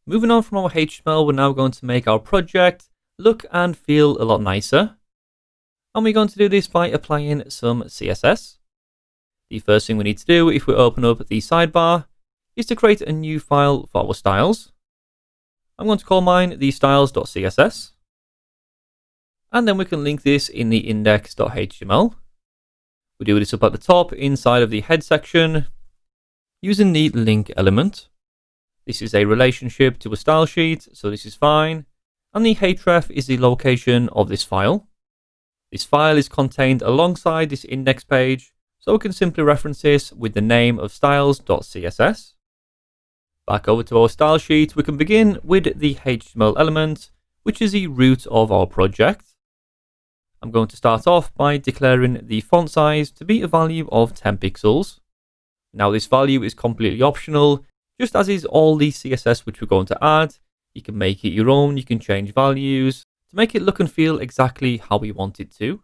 Moving on from our HTML, we're now going to make our project look and feel a lot nicer. And we're going to do this by applying some CSS. The first thing we need to do if we open up the sidebar is to create a new file for our styles. I'm going to call mine the styles.css. And then we can link this in the index.html. We do this up at the top inside of the head section using the link element. This is a relationship to a style sheet, so this is fine. And the href is the location of this file. This file is contained alongside this index page, so we can simply reference this with the name of styles.css. Back over to our style sheet, we can begin with the HTML element, which is the root of our project. I'm going to start off by declaring the font size to be a value of 10 pixels. Now this value is completely optional, just as is all the CSS which we're going to add. You can make it your own, you can change values to make it look and feel exactly how we want it to.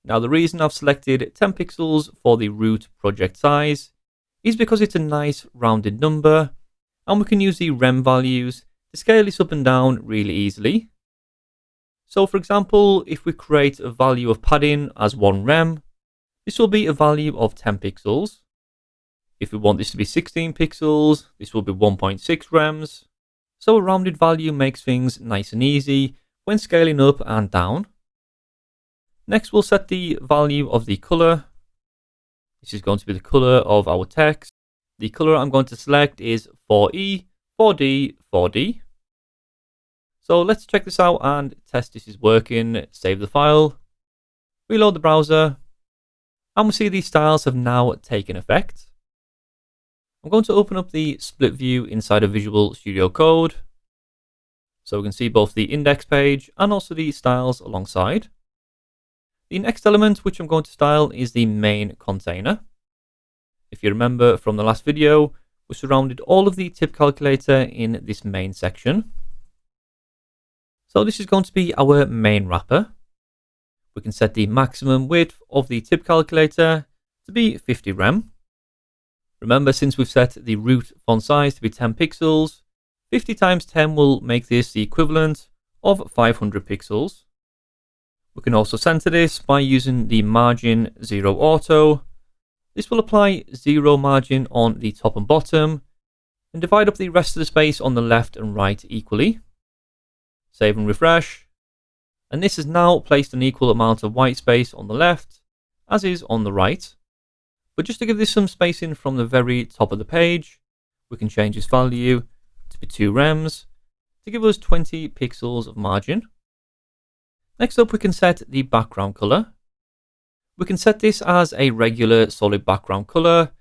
Now the reason I've selected 10 pixels for the root project size is because it's a nice rounded number, and we can use the rem values to scale this up and down really easily. So for example, if we create a value of padding as 1 rem, this will be a value of 10 pixels. If we want this to be 16 pixels, this will be 1.6 rems. So a rounded value makes things nice and easy when scaling up and down. Next, we'll set the value of the color. This is going to be the color of our text. The color I'm going to select is 4E, 4D, 4D. So let's check this out and test this is working. Save the file, reload the browser, and we see these styles have now taken effect. I'm going to open up the split view inside of Visual Studio Code, so we can see both the index page and also the styles alongside. The next element which I'm going to style is the main container. If you remember from the last video, we surrounded all of the tip calculator in this main section. So this is going to be our main wrapper. We can set the maximum width of the tip calculator to be 50 rem. Remember, since we've set the root font size to be 10 pixels, 50 times 10 will make this the equivalent of 500 pixels. We can also center this by using the margin 0 auto. This will apply 0 margin on the top and bottom and divide up the rest of the space on the left and right equally. Save and refresh. And this has now placed an equal amount of white space on the left as is on the right. But just to give this some spacing from the very top of the page, we can change this value to be 2 rems to give us 20 pixels of margin. Next up, we can set the background color. We can set this as a regular solid background color,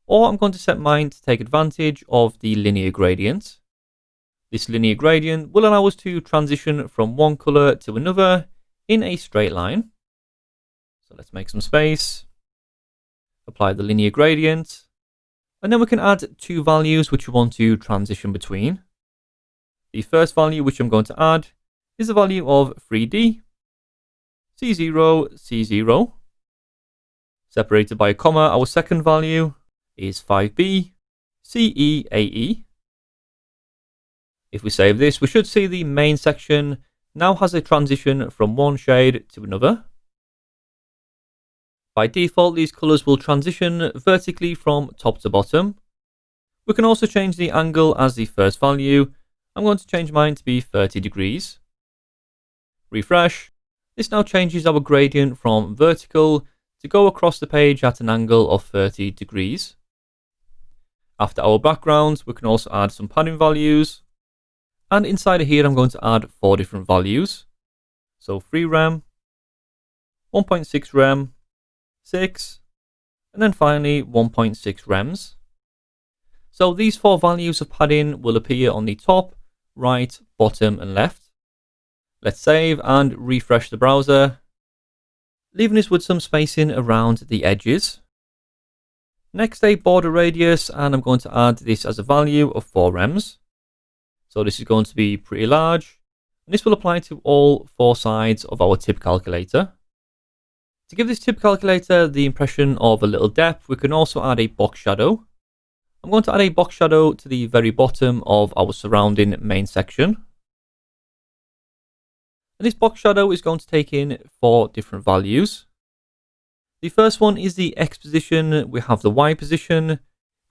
or I'm going to set mine to take advantage of the linear gradient. This linear gradient will allow us to transition from one color to another in a straight line. So let's make some space, apply the linear gradient, and then we can add 2 values which we want to transition between. The first value which I'm going to add is the value of 3D, C0, C0. Separated by a comma, our second value is 5B, CE, AE. If we save this, we should see the main section now has a transition from one shade to another. By default, these colors will transition vertically from top to bottom. We can also change the angle as the first value. I'm going to change mine to be 30 degrees. Refresh. This now changes our gradient from vertical to go across the page at an angle of 30 degrees. After our backgrounds, we can also add some padding values. And inside of here, I'm going to add 4 different values. So 3 rem, 1.6 rem, 6, and then finally 1.6 rems. So these 4 values of padding will appear on the top, right, bottom, and left. Let's save and refresh the browser, leaving us with some spacing around the edges. Next, a border radius, and I'm going to add this as a value of 4 rems. So this is going to be pretty large, and this will apply to all 4 sides of our tip calculator. To give this tip calculator the impression of a little depth, we can also add a box shadow. I'm going to add a box shadow to the very bottom of our surrounding main section. And this box shadow is going to take in 4 different values. The first one is the X position, we have the Y position,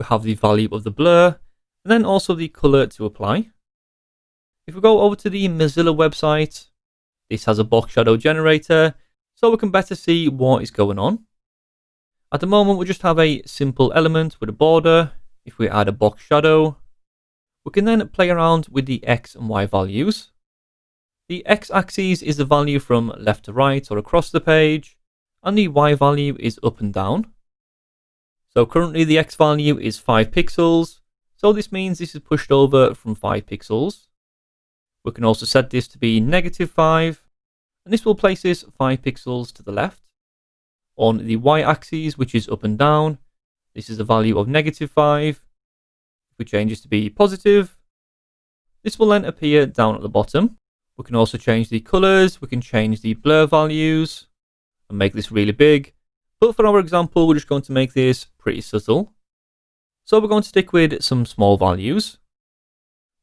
we have the value of the blur, and then also the color to apply. If we go over to the Mozilla website, this has a box shadow generator, so we can better see what is going on. At the moment, we just have a simple element with a border. If we add a box shadow, we can then play around with the X and Y values. The X axis is the value from left to right or across the page, and the Y value is up and down. So currently the X value is 5 pixels, so this means this is pushed over from 5 pixels. We can also set this to be -5, and this will place this 5 pixels to the left. On the Y axis, which is up and down, this is a value of -5. If we change this to be positive, this will then appear down at the bottom. We can also change the colors, we can change the blur values, and make this really big. But for our example, we're just going to make this pretty subtle. So we're going to stick with some small values.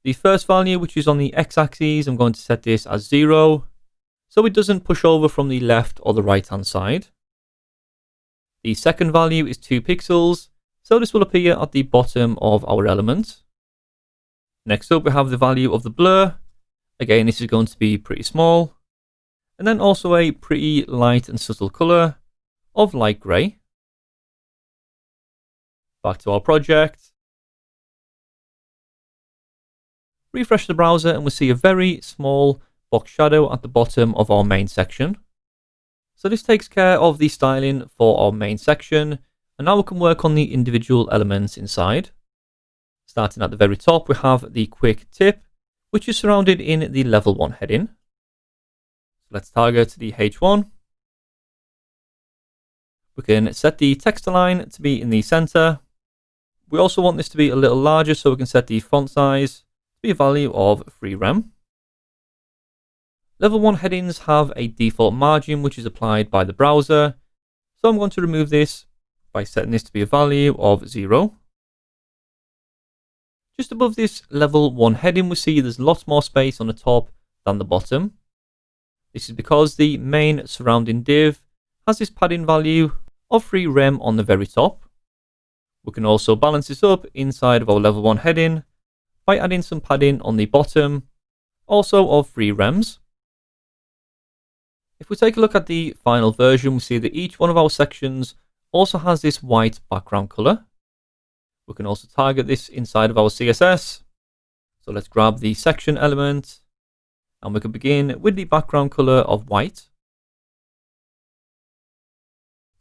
The first value, which is on the X-axis, I'm going to set this as 0, so it doesn't push over from the left or the right-hand side. The second value is 2 pixels, so this will appear at the bottom of our element. Next up, we have the value of the blur. Again, this is going to be pretty small. And then also a pretty light and subtle color of light grey. Back to our project. Refresh the browser and we'll see a very small box shadow at the bottom of our main section. So this takes care of the styling for our main section, and now we can work on the individual elements inside. Starting at the very top, we have the quick tip, which is surrounded in the level 1 heading. Let's target the H1. We can set the text align to be in the center. We also want this to be a little larger, so we can set the font size to be a value of 3 rem. Level 1 headings have a default margin which is applied by the browser, so I'm going to remove this by setting this to be a value of 0. Just above this level 1 heading, we see there's lots more space on the top than the bottom. This is because the main surrounding div has this padding value of 3 rem on the very top. We can also balance this up inside of our level 1 heading by adding some padding on the bottom, also of 3 rems. If we take a look at the final version, we see that each one of our sections also has this white background color. We can also target this inside of our CSS. So let's grab the section element, and we can begin with the background color of white.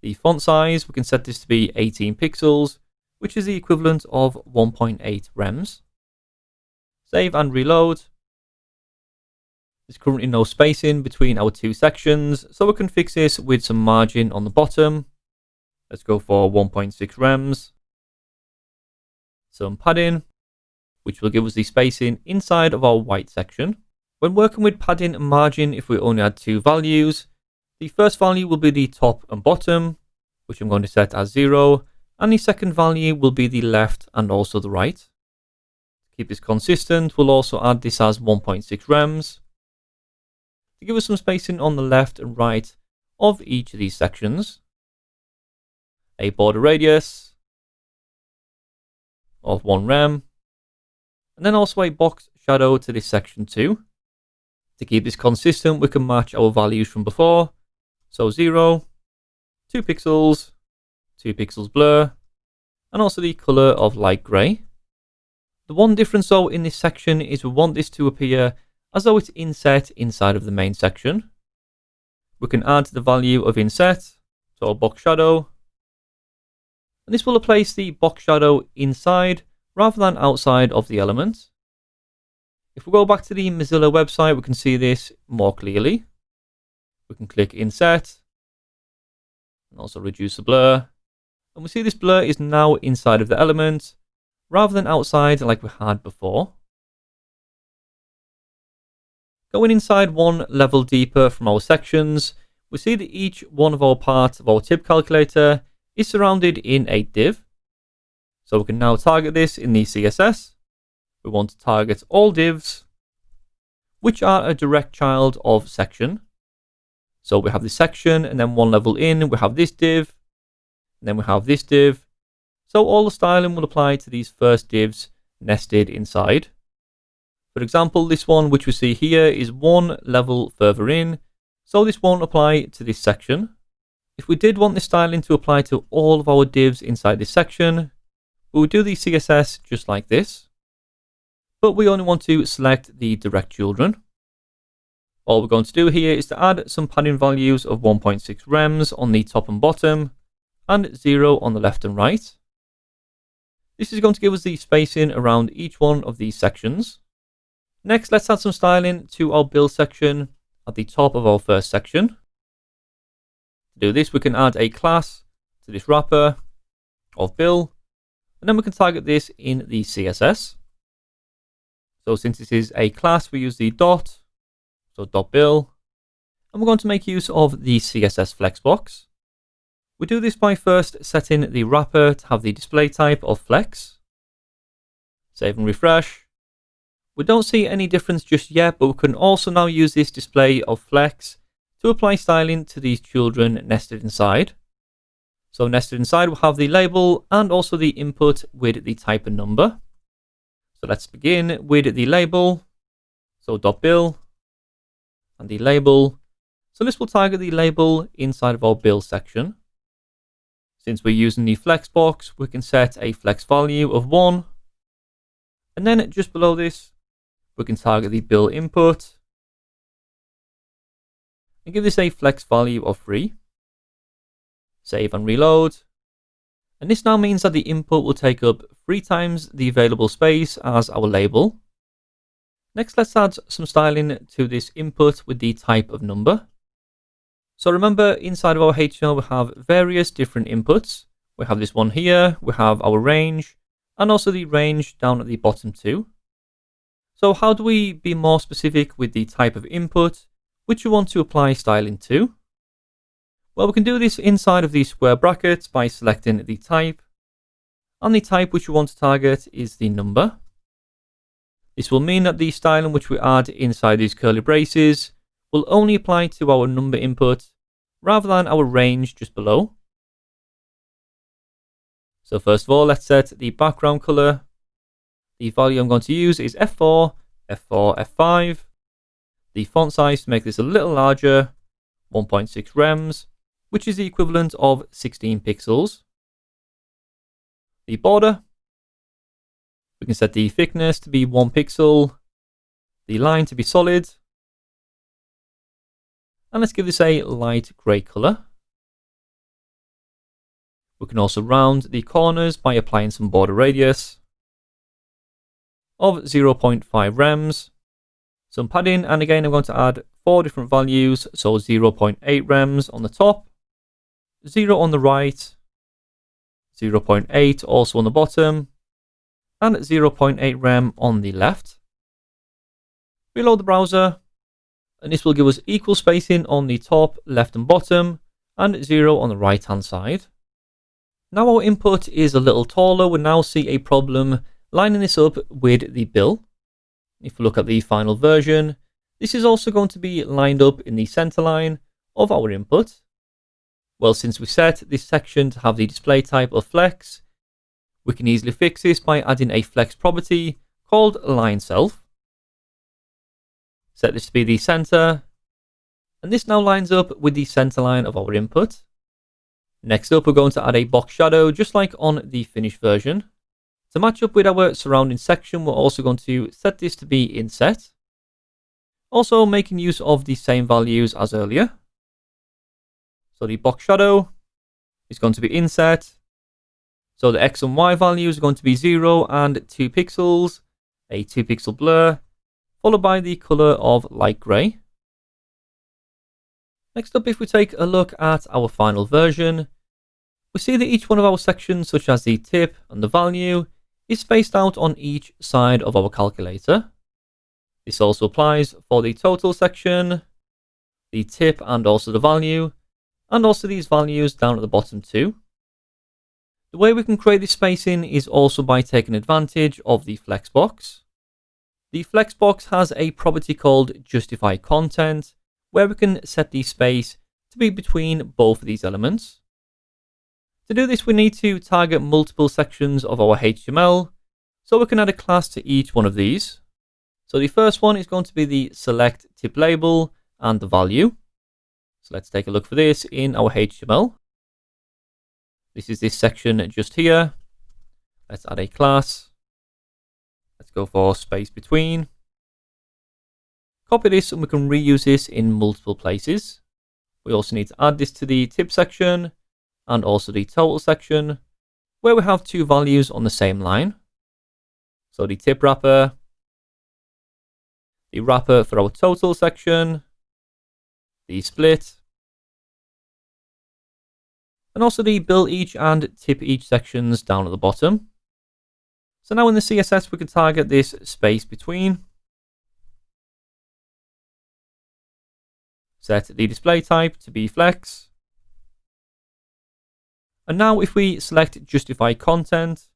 The font size, we can set this to be 18 pixels, which is the equivalent of 1.8 rems. Save and reload. There's currently no spacing between our 2 sections, so we can fix this with some margin on the bottom. Let's go for 1.6 rems. Some padding, which will give us the spacing inside of our white section. When working with padding and margin, if we only add 2 values, the first value will be the top and bottom, which I'm going to set as 0, and the second value will be the left and also the right. To keep this consistent, we'll also add this as 1.6 rems to give us some spacing on the left and right of each of these sections. A border radius of 1 rem, and then also a box shadow to this section too. To keep this consistent, we can match our values from before. So 0, 2 pixels, 2 pixels blur, and also the color of light grey. The one difference though in this section is we want this to appear as though it's inset inside of the main section. We can add the value of inset to our box shadow, and this will place the box shadow inside rather than outside of the element. If we go back to the Mozilla website, we can see this more clearly. We can click inset and also reduce the blur, and we see this blur is now inside of the element rather than outside like we had before. Going inside one level deeper from our sections, we see that each one of our parts of our tip calculator is surrounded in a div. So we can now target this in the CSS. We want to target all divs, which are a direct child of section. So we have this section, and then one level in, we have this div, and then we have this div. So all the styling will apply to these first divs nested inside. For example, this one, which we see here, is one level further in, so this won't apply to this section. If we did want this styling to apply to all of our divs inside this section, we would do the CSS just like this. But we only want to select the direct children. All we're going to do here is to add some padding values of 1.6 rems on the top and bottom, and 0 on the left and right. This is going to give us the spacing around each one of these sections. Next, let's add some styling to our build section at the top of our first section. To do this, we can add a class to this wrapper of bill, and then we can target this in the CSS. So since this is a class, we use the dot, so dot bill, and we're going to make use of the Css Flexbox. We do this by first setting the wrapper to have the display type of flex. Save and refresh. We don't see any difference just yet, but we can also now use this display of flex to apply styling to these children nested inside. So nested inside, we'll have the label and also the input with the type and number. So let's begin with the label. So dot bill and the label. So this will target the label inside of our bill section. Since we're using the Flexbox, we can set a flex value of 1. And then just below this, we can target the bill input and give this a flex value of 3. Save and reload. And this now means that the input will take up 3 times the available space as our label. Next, let's add some styling to this input with the type of number. So remember, inside of our HTML, we have various different inputs. We have this one here, we have our range, and also the range down at the bottom too. So how do we be more specific with the type of input which we want to apply styling to? Well, we can do this inside of these square brackets by selecting the type, and the type which we want to target is the number. This will mean that the styling which we add inside these curly braces will only apply to our number input rather than our range just below. So first of all, let's set the background color. The value I'm going to use is F4, F4, F5. The font size to make this a little larger, 1.6 rems, which is the equivalent of 16 pixels. The border, we can set the thickness to be 1 pixel, the line to be solid, and let's give this a light grey color. We can also round the corners by applying some border radius of 0.5 rems, some padding, and again I'm going to add 4 different values, so 0.8 rems on the top, 0 on the right, 0.8 also on the bottom, and 0.8 rem on the left. Reload the browser, and this will give us equal spacing on the top, left and bottom, and 0 on the right hand side. Now our input is a little taller, we now see a problem lining this up with the bill. If we look at the final version, this is also going to be lined up in the center line of our input. Well, since we set this section to have the display type of flex, we can easily fix this by adding a flex property called line self. Set this to be the center, and this now lines up with the center line of our input. Next up, we're going to add a box shadow just like on the finished version. To match up with our surrounding section, we're also going to set this to be inset. Also making use of the same values as earlier. So the box shadow is going to be inset. So the X and Y values are going to be 0 and 2 pixels, a 2 pixel blur, followed by the color of light gray. Next up, if we take a look at our final version, we see that each one of our sections, such as the tip and the value, is spaced out on each side of our calculator. This also applies for the total section, the tip and also the value, and also these values down at the bottom too. The way we can create this spacing is also by taking advantage of the Flexbox. The Flexbox has a property called Justify Content, where we can set the space to be between both of these elements. To do this, we need to target multiple sections of our HTML, so we can add a class to each one of these. So the first one is going to be the select tip label and the value. So let's take a look for this in our HTML. This is this section just here. Let's add a class. Let's go for space between. Copy this and we can reuse this in multiple places. We also need to add this to the tip section and also the total section, where we have two values on the same line. So the tip wrapper, the wrapper for our total section, the split, and also the bill each and tip each sections down at the bottom. So now in the CSS, we can target this space between. Set the display type to be flex. And now if we select justify content,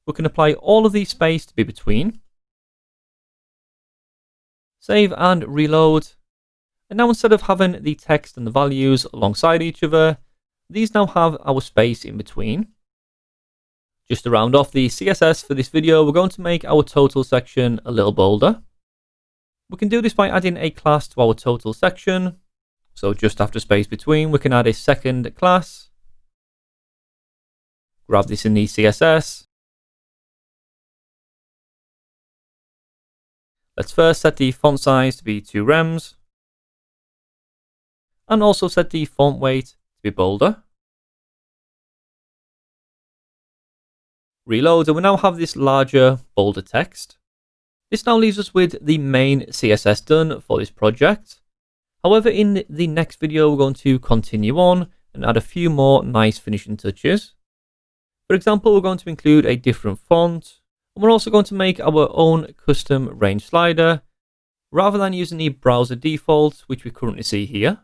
we can apply all of the space to be between. Save and reload. And now instead of having the text and the values alongside each other, these now have our space in between. Just to round off the CSS for this video, we're going to make our total section a little bolder. We can do this by adding a class to our total section. So just after space between, we can add a second class. Grab this in the CSS. Let's first set the font size to be 2 rems. And also set the font weight to be bolder. Reload, and we now have this larger, bolder text. This now leaves us with the main CSS done for this project. However, in the next video, we're going to continue on and add a few more nice finishing touches. For example, we're going to include a different font, and we're also going to make our own custom range slider, rather than using the browser default, which we currently see here.